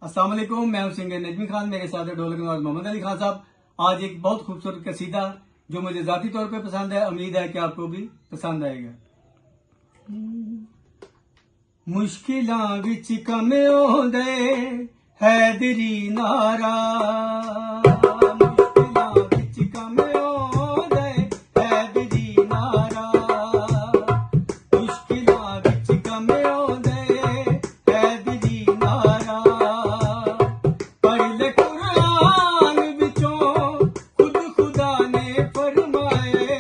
अस्सलाम वालेकुम, मैं हूं सिंगर नजमी खान। मेरे साथ है ढोलक नवाज मोहम्मद अली खान साहब। आज एक बहुत खूबसूरत कसीदा जो मुझे जाती तौर पे पसंद है, उम्मीद है कि आपको भी पसंद आएगा। मुश्किलां विच कम आउंदे हैदरी नारा, मुश्किलां विच कम आउंदे हैदरी नारा, मुश्किलां विच कम आउंदे हैदरी नारा। पढ़ ले कुरान विचों खुद खुदा ने फरमाए,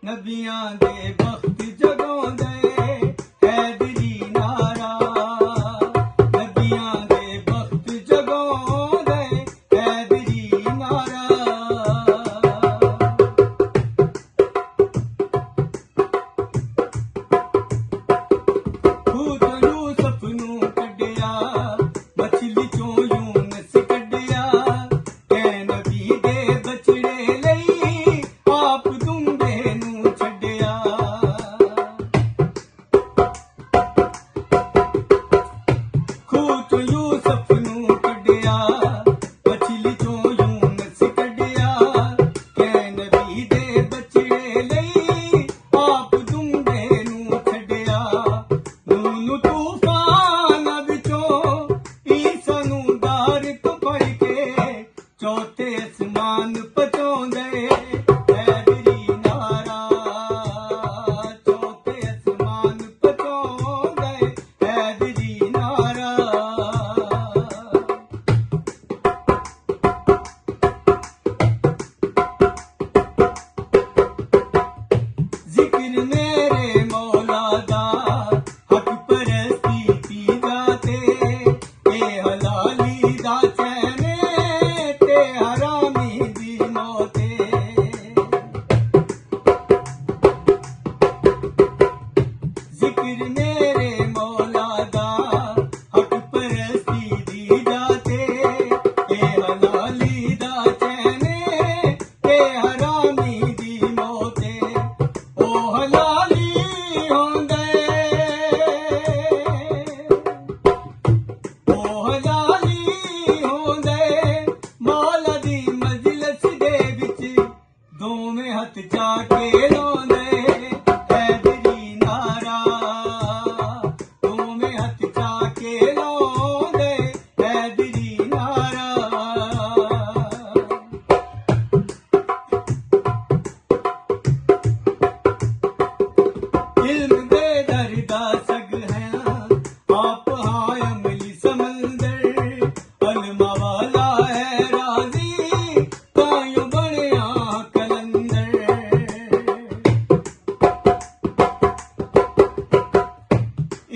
नबियां दे वक्त जगाउंदे हैदरी नारा, नबियां दे वक्त जगाउंदे हैदरी नारा। खूह तो यूसुफ नूं कढिया, मछली चों यूनस कढिया, कै नबी दे बचड़े लई आप दुंबे नूं छड्डिया। खूह चों यूसुफ नूं कढिया, मछली चों यूनस कढिया, कै नबी दे बचड़े लई आप दुंबे नूं छड्डिया। नून तूफान विचों ईसा नूं दार तो फड़ के, चौथे आसमान पहुंचाउंदे हैदरी नारा, चौथे आसमान पहुंचाउंदे हैदरी नारा। जिक्र मेरे मौला दा हक परस्ती की जाते, ए हलाली दा चैने ते हरामी दी मौते। जिक्र मेरे मौला दा हक परस्ती दी जाते, ए हलाली दा चैने ते हरामी दी मौते। ओ हलाली होंदे, ओ हलाली होंदे मौला दी मजलिस दे विच, दोवें हथ चाके लाउंदे हैदरी नारा, दोवें हथ चाके लाउंदे हैदरी नारा। इल्म दे दरदा सग हैं आप हाय अमली समंदर, अलमा वाला है राजी तायूं बनिया कलंदर।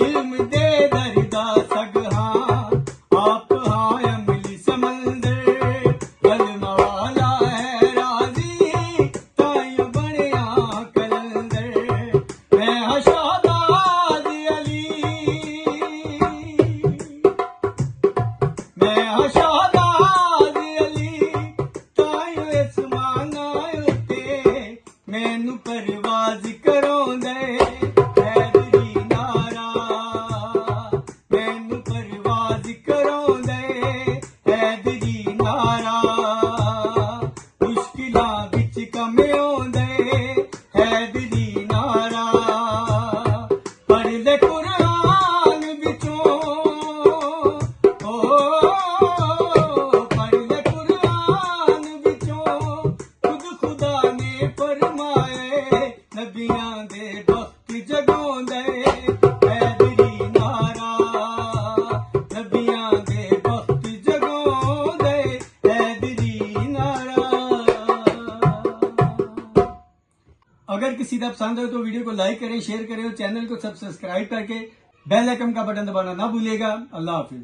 इल्म दे दरदा सग हाँ आप हाय अमली समंदर, अलमा वाला है राजी तायूं बनिया कलंदर। मैं हाँ शाहबाज अली, मैं हाँ शाहबाज अली, तायूं आसमाना उत्ते मैनू परवाज कराउंदे हैदरी नारा, मैनू परवाज कराउंदे हैदरी नारा। मुश्किलां विच कम आउंदे हैदरी नारा। पढ़ ले कुरान विचों, ओ पढ़ ले कुरान विचों खुद खुदा ने फरमाए, नबियां दे वक्त जगाउंदे हैदरी नारा, नबियां दे वक्त जगाउंदे हैदरी नारा। अगर कसीदा पसंद हो तो वीडियो को लाइक करें, शेयर करें और चैनल को सब्सक्राइब करके बेल आइकन का बटन दबाना ना भूलिएगा। अल्लाह हाफिज।